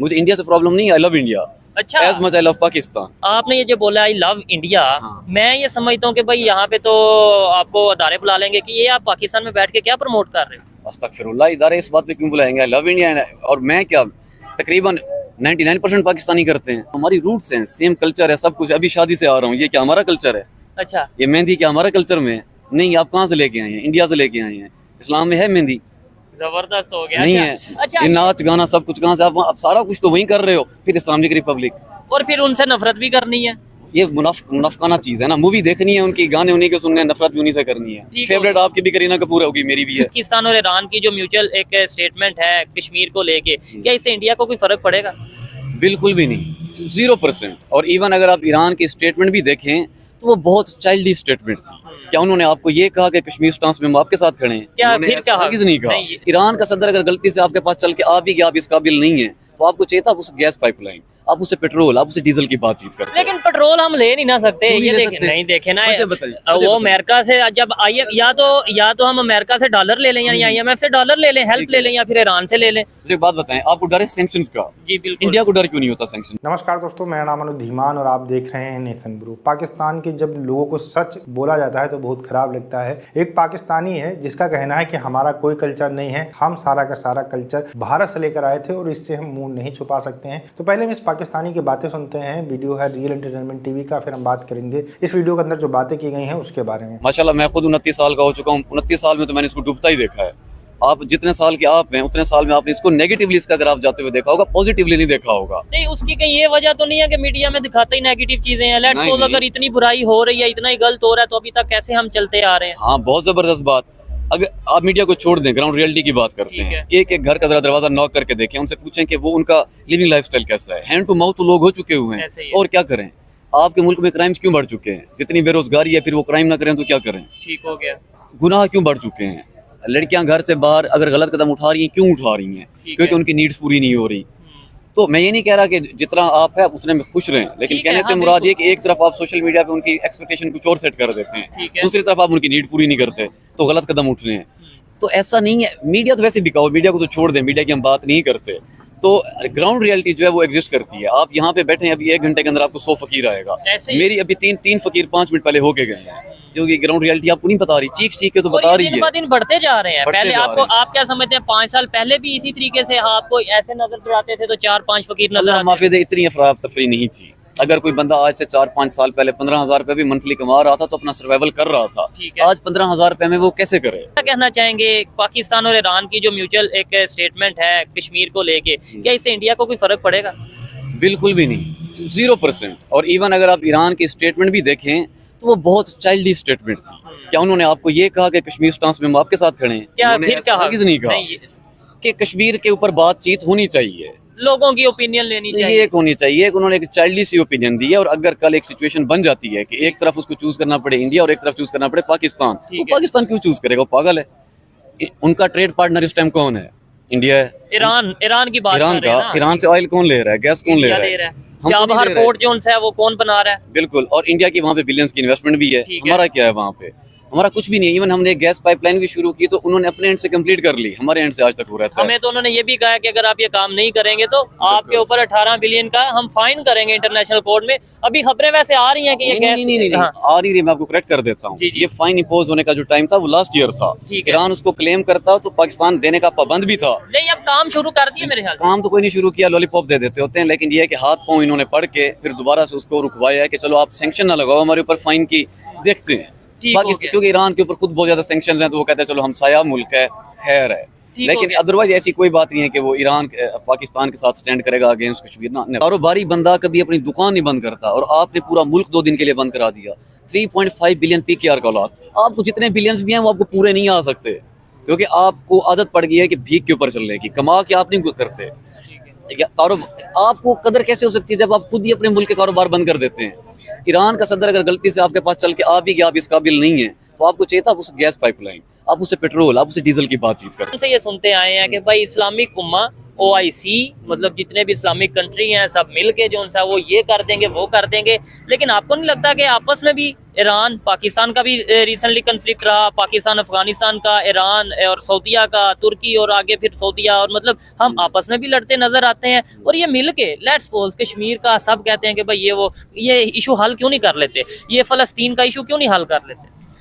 मुझे इंडिया से प्रॉब्लम नहीं, आई लव इंडिया अच्छा, as much I love Pakistan. आपने ये जो बोला आई लव इंडिया, हाँ। मैं ये समझता हूँ कि भाई यहाँ पे तो आपको अदारे बुला लेंगे कि ये आप पाकिस्तान में बैठ के क्या प्रमोट कर रहे हो। अस्तगफिरुल्लाह, इदारे इस बात पे क्यों बुलाएंगे? आई लव इंडिया। और मैं क्या, तकरीबन 99% पाकिस्तानी करते हैं। हमारी रूट्स हैं, सेम कल्चर है, सब कुछ। अभी शादी से आ रहा हूँ, ये क्या हमारा कल्चर है? अच्छा, ये मेहंदी क्या हमारा कल्चर में है? नहीं। आप कहाँ से लेके आए हैं? इंडिया से लेके आए हैं। इस्लाम में है मेहंदी? जबरदस्त हो गया। नहीं अच्छा, है। अच्छा, ये नाच गाना सब कुछ कहाँ से? आप सारा कुछ तो वहीं कर रहे हो, फिर इस्लामिक रिपब्लिक। और फिर उनसे नफरत भी करनी है। ये मुनाफकाना चीज है ना। मूवी देखनी है उनकी, गाने उन्हीं के सुनने हैं, नफरत भी उन्हीं से करनी है। ठीक फेवरेट आपकी भी करीना कपूर होगी, मेरी भी है। पाकिस्तान और ईरान की जो म्यूचुअल एक स्टेटमेंट है कश्मीर को लेके, क्या इससे इंडिया को कोई फर्क पड़ेगा? बिल्कुल भी नहीं, 0%। और इवन अगर आप ईरान की स्टेटमेंट भी देखें तो वो बहुत चाइल्डी स्टेटमेंट थी। क्या उन्होंने आपको ये कहा कि कश्मीर स्टांस में हम आपके साथ खड़े हैं? क्या उन्होंने फिर ऐसा कहा? हरगिज़ नहीं कहा। नहीं। ईरान का सदर अगर गलती से आपके पास चल के आ भी गया, आप इस काबिल नहीं है, तो आपको चाहिए था आप उसे गैस पाइपलाइन, आप उसे पेट्रोल, आप उसे डीजल की बातचीत करते। लेकिन पेट्रोल हम ले नहीं ना सकते, क्यों नहीं ये ले देखे सकते? नहीं देखे ना। मुझे बताइए, वो मुझे अमेरिका से जब आई, या तो हम अमेरिका से डॉलर ले लें या IMF से डॉलर ले लें, हेल्प ठीक ले है। लें, या फिर ईरान से ले लें। मुझे एक बात बताएं, आपको डर है सैंक्शंस का? जी बिल्कुल। इंडिया को डर क्यों नहीं होता सैंक्शन? नमस्कार दोस्तों, मेरा नाम अनुज धीमान और आप देख रहे हैं नेशन ब्रू। पाकिस्तान के जब लोगों को सच बोला जाता है तो बहुत खराब लगता है। एक पाकिस्तानी है जिसका कहना है कि हमारा कोई कल्चर नहीं है, हम सारा का सारा कल्चर भारत से लेकर आए थे और इससे हम मुंह नहीं छुपा सकते हैं। तो पहले हम इस पाकिस्तानी की बातें सुनते हैं। वीडियो है रियल एंटरटेनमेंट टीवी का, फिर हम बात करेंगे इस वीडियो के अंदर जो बातें की गई हैं उसके बारे में। माशाल्लाह, मैं खुद 29 साल का हो चुका हूँ। 29 साल में तो मैंने इसको डूबता ही देखा है। आप जितने साल के आप हैं, उतने साल में आपने इसको नेगेटिवली इसका अगर आप जाते हुए देखा होगा, पॉजिटिवली नहीं देखा होगा। नहीं, उसकी कहीं ये वजह तो नहीं है कि मीडिया में दिखाते ही नेगेटिव चीजें हैं। लेट्स नहीं, सपोज नहीं। अगर इतनी बुराई हो रही है, इतना ही गलत हो रहा है, तो अभी तक कैसे हम चलते आ रहे हैं? हाँ, बहुत जबरदस्त बात। अगर आप मीडिया को छोड़ दें, ग्राउंड रियलिटी की बात करते ठीक हैं। है। एक एक घर का जरा दरवाजा नॉक करके देखें, उनसे पूछें कि वो उनका लिविंग लाइफस्टाइल कैसा है। हैंड टू माउथ तो लोग हो चुके हुए हैं, ऐसे ही है। और क्या करें? आपके मुल्क में क्राइम्स क्यों बढ़ चुके हैं? जितनी बेरोजगारी है, फिर वो क्राइम ना करें तो क्या करें? ठीक हो गया। गुनाह क्यों बढ़ चुके हैं? लड़कियां घर से बाहर अगर गलत कदम उठा रही हैं, क्यों उठा रही हैं? ठीक क्योंकि है। उनकी नीड्स पूरी नहीं हो रही। तो मैं ये नहीं कह रहा कि जितना आप है उतने में खुश रहें, लेकिन ठीक है, कहने से हाँ, मुराद ये बिल्कुल। कि एक तरफ आप सोशल मीडिया पे उनकी एक्सपेक्टेशन कुछ और सेट कर देते हैं, ठीक है। दूसरी तरफ आप उनकी नीड पूरी नहीं करते, तो गलत कदम उठ रहे हैं। तो ऐसा नहीं है। मीडिया तो वैसे बिकाओ, मीडिया को तो छोड़ दें, मीडिया की हम बात नहीं करते। तो ग्राउंड रियलिटी जो है वो एग्जिस्ट करती है। आप यहाँ पे बैठे हैं, अभी 1 घंटे के अंदर आपको 100 फकीर आएगा। ऐसे ही। मेरी अभी तीन फकीर 5 मिनट पहले होके गए हैं, जो कि ग्राउंड रियलिटी आपको नहीं बता रही। चीख चीख के तो और बता ये रही दिन है। ब दिन बढ़ते जा रहे हैं। बढ़ते पहले जा आपको, रहे हैं। आप क्या समझते हैं, 5 साल पहले भी इसी तरीके से आपको ऐसे नजर चढ़ाते थे तो 4-5 फकीर नजर अल्लाह आते माफी दे, इतनी अफरा तफरी नहीं थी। अगर कोई बंदा आज से 4-5 साल पहले 15,000 रुपए भी मंथली कमा रहा था तो अपना सर्वाइवल कर रहा था। ठीक है। आज 15,000 रुपए में वो कैसे करे? क्या कहना चाहेंगे पाकिस्तान और ईरान की जो म्यूचुअल एक स्टेटमेंट है कश्मीर को लेके, क्या इससे इंडिया को कोई फर्क पड़ेगा? बिल्कुल भी नहीं, 0%। और इवन अगर आप ईरान की स्टेटमेंट भी देखें तो वो बहुत चाइल्डी स्टेटमेंट थी। क्या उन्होंने आपको ये कहा कि कश्मीर स्टांस में हम आपके साथ खड़े हैं? क्या उन्होंने फिर ऐसा कहा? हरगिज़ नहीं कहा नहीं, कि कश्मीर के ऊपर बातचीत होनी चाहिए, लोगों की ओपिनियन लेनी ये चाहिए। एक होनी चाहिए। एक उन्होंने एक चाइल्डी सी ओपिनियन दी है। और अगर कल एक सिचुएशन बन जाती है कि एक तरफ उसको चूज करना पड़े इंडिया और एक तरफ चूज करना पड़े पाकिस्तान, तो ठीक है। पाकिस्तान क्यों चूज करेगा? वो पागल है। उनका ट्रेड पार्टनर इस टाइम कौन है? इंडिया है। ईरान की बात ईरान कर रहे हैं का, ना। ईरान से ऑयल कौन ले रहा है? गैस कौन ले इंडिया रहा ले है? रहा है। हम तो नहीं चाबहार ले रहे। पोर्ट जोन है वो कौन बना रहा है? बिल्कुल। और इंडिया की वहाँ पे बिलियंस की इन्वेस्टमेंट भी है। ठीक है। हमारा क्या है वहाँ पे? हमारा कुछ भी नहीं है। इवन हमने एक गैस पाइपलाइन भी शुरू की तो उन्होंने अपने एंड से कंप्लीट कर ली, हमारे एंड से आज तक हो रहता है। हमें तो उन्होंने ये भी कहा कि अगर आप ये काम नहीं करेंगे तो आपके ऊपर 18 बिलियन का हम फाइन करेंगे इंटरनेशनल कोर्ट में। अभी खबरें वैसे आ रही हैं कि ये गैस नहीं, हाँ, आ नहीं रही। मैं आपको करेक्ट कर देता हूँ। जी, जी। ये फाइन इम्पोज होने का जो टाइम था वो लास्ट ईयर था। ठीक है। ईरान उसको क्लेम करता तो पाकिस्तान देने का पाबंद भी था। नहीं, अब काम शुरू कर दिए मेरे ख्याल से। काम तो कोई नहीं शुरू किया, लॉलीपॉप दे देते होते हैं। लेकिन ये है कि हाथ पांव इन्होंने पढ़ के फिर दोबारा से उसको रुकवाया है कि चलो आप सैंक्शन ना लगाओ हमारे ऊपर, फाइन की देखते हैं। ठीक हो पाकिस्तान गया। क्योंकि ईरान के ऊपर खुद बहुत ज्यादा सैंक्शन हैं तो वो कहते हैं चलो हम साया मुल्क है, खैर है। ठीक हो लेकिन गया। अदरवाइज ऐसी कोई बात नहीं है कि वो ईरान पाकिस्तान के साथ स्टैंड करेगा अगेंस्ट कश्मीर ना। कारोबारी बंदा कभी अपनी दुकान नहीं बंद करता, और आपने पूरा मुल्क 2 दिन के लिए बंद करा दिया। 3.5 बिलियन PKR का लॉस। आपको जितने बिलियंस भी हैं वो आपको पूरे नहीं आ सकते, क्योंकि आपको आदत पड़ गई है कि भीख के ऊपर चलने की, कमा के आप नहीं कुछ करते। आपको कदर कैसे हो सकती है जब आप खुद ही अपने मुल्क के कारोबार बंद कर देते हैं? ईरान का सदर अगर गलती से आपके पास चल के आ भी गया, आप इस काबिल नहीं है, तो आपको चाहिए था आप उसे गैस पाइपलाइन, आप उसे पेट्रोल, आप उसे डीजल की बातचीत करें। से ये सुनते आए हैं कि भाई इस्लामिक उम्मा OIC मतलब जितने भी इस्लामिक कंट्री हैं सब मिल के जो उनसा वो ये कर देंगे वो कर देंगे। लेकिन आपको नहीं लगता कि आपस में भी ईरान पाकिस्तान का भी रिसेंटली कन्फ्लिक्ट रहा, पाकिस्तान अफगानिस्तान का, ईरान और सऊदीया का, तुर्की और आगे फिर सऊदीया, और मतलब हम आपस में भी लड़ते नजर आते हैं। और ये मिल के लेट्स सपोज कश्मीर का सब कहते हैं कि भाई ये इशू हल क्यों नहीं कर लेते, ये फलस्तीन का इशू क्यों नहीं हल कर लेते।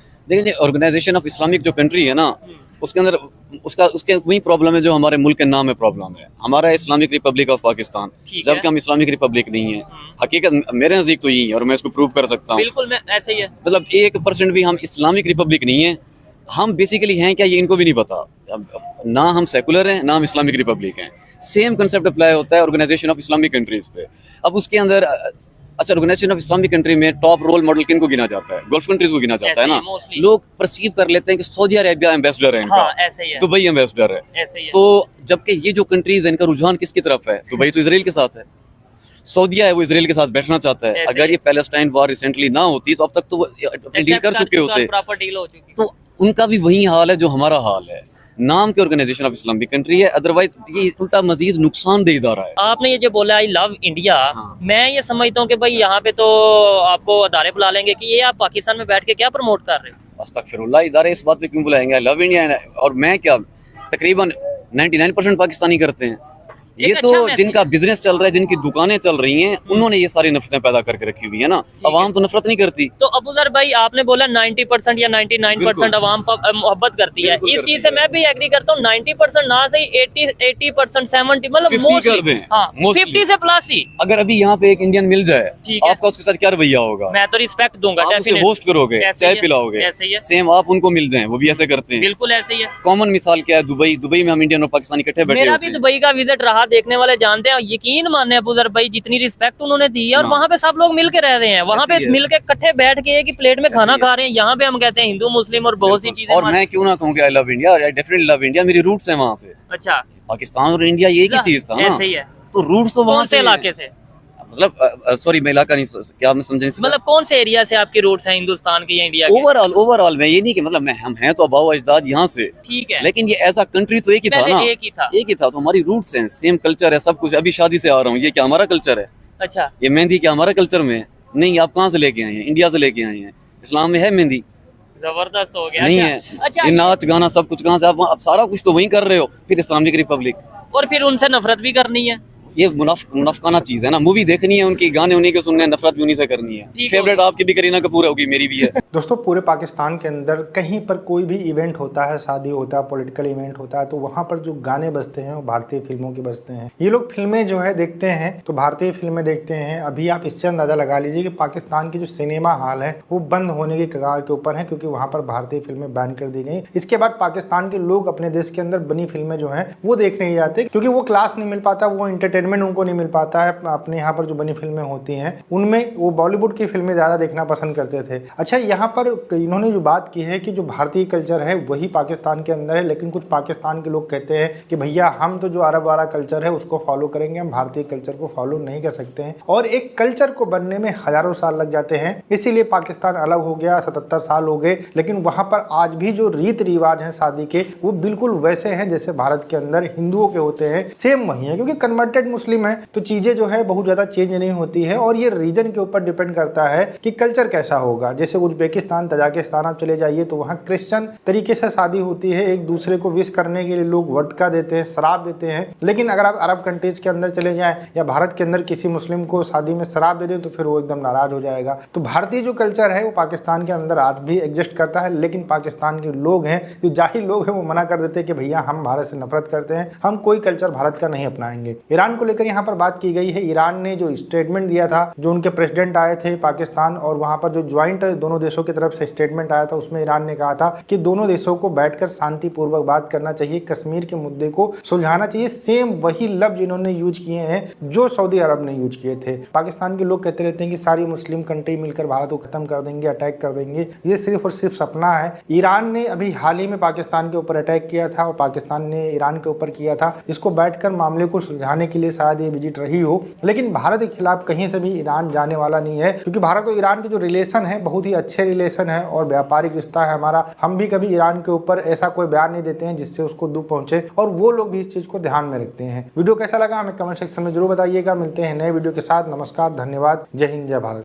देखिए ऑर्गेनाइजेशन ऑफ इस्लामिक जो कंट्री है ना, उसके अंदर उसके वही प्रॉब्लम है जो हमारे मुल्क के नाम में प्रॉब्लम है। हमारा इस्लामिक रिपब्लिक ऑफ पाकिस्तान, जबकि हम इस्लामिक रिपब्लिक नहीं है। हकीकत मेरे नज़दीक तो यही है और मैं इसको प्रूव कर सकता हूँ। बिल्कुल मैं ऐसे ही है, मतलब 1% भी हम इस्लामिक रिपब्लिक नहीं है। हम बेसिकली हैं क्या, ये इनको भी नहीं पता। ना हम सेकुलर हैं, ना हम इस्लामिक रिपब्लिक हैं। सेम कंसेप्ट अप्लाई होता है ऑर्गेनाइजेशन ऑफ इस्लामिक कंट्रीज पे। अब उसके अंदर अच्छा, ऑर्गेनाइजेशन ऑफ इस्लामिक कंट्री में टॉप रोल मॉडल किन को गिना जाता है? गल्फ कंट्रीज को गिना जाता है ना। लोग परसीव कर लेते हैं कि सऊदी अरेबिया एम्बेसडर है इनका, हाँ, ऐसे ही है, दुबई एम्बेसडर है, ऐसे ही है। तो जबकि ये जो कंट्रीज है इनका रुझान किसकी तरफ है? दुबई तो इसराइल के साथ है, सऊदीया है वो इसराइल के साथ बैठना चाहता है। अगर ये पैलेस्टाइन वॉर रिसेंटली ना होती तो अब तक तो वो डील कर चुके होते, प्रॉपर डील हो चुकी। तो उनका भी वही हाल है जो हमारा हाल है। नाम के ऑर्गेनाइजेशन ऑफ इस्लामिक कंट्री है, अदरवाइज ये उल्टा मजीद नुकसानदेह इदारा है। आपने ये जो बोला आई लव इंडिया, मैं ये समझता हूँ कि भाई यहाँ पे तो आपको अदारे बुला लेंगे कि ये आप पाकिस्तान में बैठ के क्या प्रमोट कर रहे हो। अस्तगफिरुल्लाह, इदारे इस बात पे क्यों बुलाएंगे? आई लव इंडिया और मैं क्या, तकरीबन 99% पाकिस्तानी करते हैं। ये तो जिनका बिजनेस चल रहा है, जिनकी दुकानें चल रही हैं, उन्होंने ये सारी नफरतें पैदा करके रखी हुई है ना। अवाम तो नफरत नहीं करती। तो अबूजर भाई आपने बोला 90% या 99% अवाम मोहब्बत करती है, इस चीज से मैं भी एग्री करता हूँ। 90% ना सही 80% 70 मतलब 50 से प्लस ही। अगर अभी यहाँ पे एक इंडियन मिल जाए, आपका उसके साथ क्या रवैया होगा? मैं तो रिस्पेक्ट दूंगा, होस्ट करोगे, चाय पिलाओगे, सेम आप उनको मिल जाए, वो भी ऐसे करते हैं। बिल्कुल ऐसे ही है। कॉमन मिसाल क्या है? दुबई में हम इंडियन और पाकिस्तानी इकट्ठे बैठे। मेरा भी दुबई का विजिट रहा, देखने वाले जानते हैं। यकीन माने अबूजर भाई जितनी रिस्पेक्ट उन्होंने दी है, और वहाँ पे सब लोग मिल के रह रहे हैं, वहाँ पे मिल के इकट्ठे बैठ के एक ही प्लेट में खाना खा रहे हैं। यहाँ पे हम कहते हैं हिंदू मुस्लिम और बहुत सी चीजें। और मैं क्यों ना कहूँ आई love India, I definitely love India, मेरी रूट्स है वहाँ पे। अच्छा, पाकिस्तान और इंडिया ये एक ही चीज था ना, ऐसे ही है। तो रूट्स तो वहाँ से इलाके से, मतलब सॉरी मैं इलाका नहीं, क्या आपने समझे? मतलब कौन से एरिया से आपकी रूट्स हैं, हिंदुस्तान के या इंडिया के? ओवरऑल मैं ये नहीं कि मतलब हम हैं तो अबाव अजदाद यहाँ से, ठीक है, लेकिन ये एज अ कंट्री तो एक ही था ना, एक ही था। तो हमारी रूट्स हैं, सेम कल्चर है, सब कुछ। अभी शादी से आ रहा हूँ, ये क्या हमारा कल्चर है? अच्छा, ये मेहंदी क्या हमारा कल्चर में है? नहीं, आप कहाँ से लेके आए हैं? इंडिया से लेके आए हैं। इस्लाम में है मेहंदी? जबरदस्त हो गया। नहीं है। ये नाच गाना सब कुछ कहाँ से? आप सारा कुछ तो वही कर रहे हो, फिर इस्लामिक रिपब्लिक, और फिर उनसे नफरत भी करनी है। ये मुनाफकाना चीज है ना। मूवी देखनी है उनकी, गाने उन्हीं के सुनने, नफरत भी उन्हीं से करनी है। फेवरेट आपकी भी करीना कपूर होगी, मेरी भी है। दोस्तों पूरे पाकिस्तान के अंदर कहीं पर कोई भी इवेंट होता है, शादी होता है, पॉलिटिकल इवेंट होता है, तो वहाँ पर जो गाने बजते हैं वो भारतीय फिल्मों के बजते हैं। ये लोग फिल्में जो है देखते हैं तो भारतीय फिल्में देखते हैं। अभी आप इससे अंदाजा लगा लीजिए कि पाकिस्तान की जो सिनेमा हॉल है वो बंद होने की कगार के ऊपर है, क्योंकि वहाँ पर भारतीय फिल्में बैन कर दी गई। इसके बाद पाकिस्तान के लोग अपने देश के अंदर बनी फिल्में जो है वो देख नहीं जाते, क्योंकि वो क्लास नहीं मिल पाता, वो इंटरटेनमेंट उनको नहीं मिल पाता है। अपने यहाँ पर जो बनी फिल्में होती हैं उनमें वो बॉलीवुड की फिल्में ज्यादा देखना पसंद करते थे। अच्छा, यहाँ पर इन्होंने जो बात की है कि जो भारतीय कल्चर है वही पाकिस्तान के अंदर है, लेकिन कुछ पाकिस्तान के लोग कहते हैं कि भैया हम तो जो अरब वाला कल्चर है उसको फॉलो करेंगे, हम भारतीय कल्चर को फॉलो नहीं कर सकते हैं। और एक कल्चर को बनने में हजारों साल लग जाते हैं, इसीलिए पाकिस्तान अलग हो गया, 77 साल हो गए, लेकिन वहां पर आज भी जो रीत रिवाज है शादी के वो बिल्कुल वैसे हैं जैसे भारत के अंदर हिंदुओं के होते हैं, सेम वही है। क्योंकि कन्वर्टेड मुस्लिम है तो चीजें जो है बहुत ज्यादा चेंज नहीं होती है, और ये रीजन के ऊपर डिपेंड करता है कि कल्चर कैसा होगा। जैसे उज्बेकिस्तान, तजाकिस्तान आप चले जाइए तो वहाँ क्रिश्चियन तरीके से शादी होती है, एक दूसरे को विश करने के लिए लोग वटका देते हैं, शराब देते हैं। लेकिन अगर आप अरब कंट्रीज के अंदर चले जाएं या भारत के अंदर किसी मुस्लिम को शादी में शराब दे दें तो फिर वो एकदम नाराज हो जाएगा। तो भारतीय जो कल्चर है वो पाकिस्तान के अंदर आज भी एग्जिस्ट करता है, लेकिन पाकिस्तान के लोग हैं, जो जाहिल लोग हैं, वो मना कर देते हैं कि भैया हम भारत से नफरत करते हैं, हम कोई कल्चर भारत का नहीं अपनाएंगे। ईरान को लेकर यहाँ पर बात की गई है। ईरान ने जो स्टेटमेंट दिया था, जो उनके प्रेसिडेंट आए थे पाकिस्तान, और वहां पर जो ज्वाइंट दोनों देशों की तरफ से स्टेटमेंट आया था, उसमें ईरान ने कहा था कि दोनों देशों को बैठकर शांतिपूर्वक बात करना चाहिए, कश्मीर के मुद्दे को सुलझाना चाहिए। सेम वही लफ्ज इन्होंने यूज किए हैं जो सऊदी अरब ने यूज किए थे। पाकिस्तान के लोग कहते रहते हैं कि सारी मुस्लिम कंट्री मिलकर भारत को खत्म कर देंगे, अटैक कर देंगे। ये सिर्फ और सिर्फ सपना है। ईरान ने अभी हाल ही में पाकिस्तान के ऊपर अटैक किया था और पाकिस्तान ने ईरान के ऊपर किया था। इसको बैठकर मामले को सुलझाने के लिए शायद ये विजिट रही हो, लेकिन भारत के खिलाफ कहीं से भी ईरान जाने वाला नहीं है, क्योंकि भारत और ईरान के जो रिलेशन है बहुत ही अच्छे रिलेशन है और व्यापारिक रिश्ता है हमारा। हम भी कभी ईरान के ऊपर ऐसा कोई बयान नहीं देते हैं जिससे उसको दुख पहुंचे, और वो लोग भी इस चीज को ध्यान में रखते हैं। वीडियो कैसा लगा हमें कमेंट सेक्शन में जरूर बताइएगा। मिलते हैं नए वीडियो के साथ। नमस्कार, धन्यवाद, जय हिंद, जय भारत।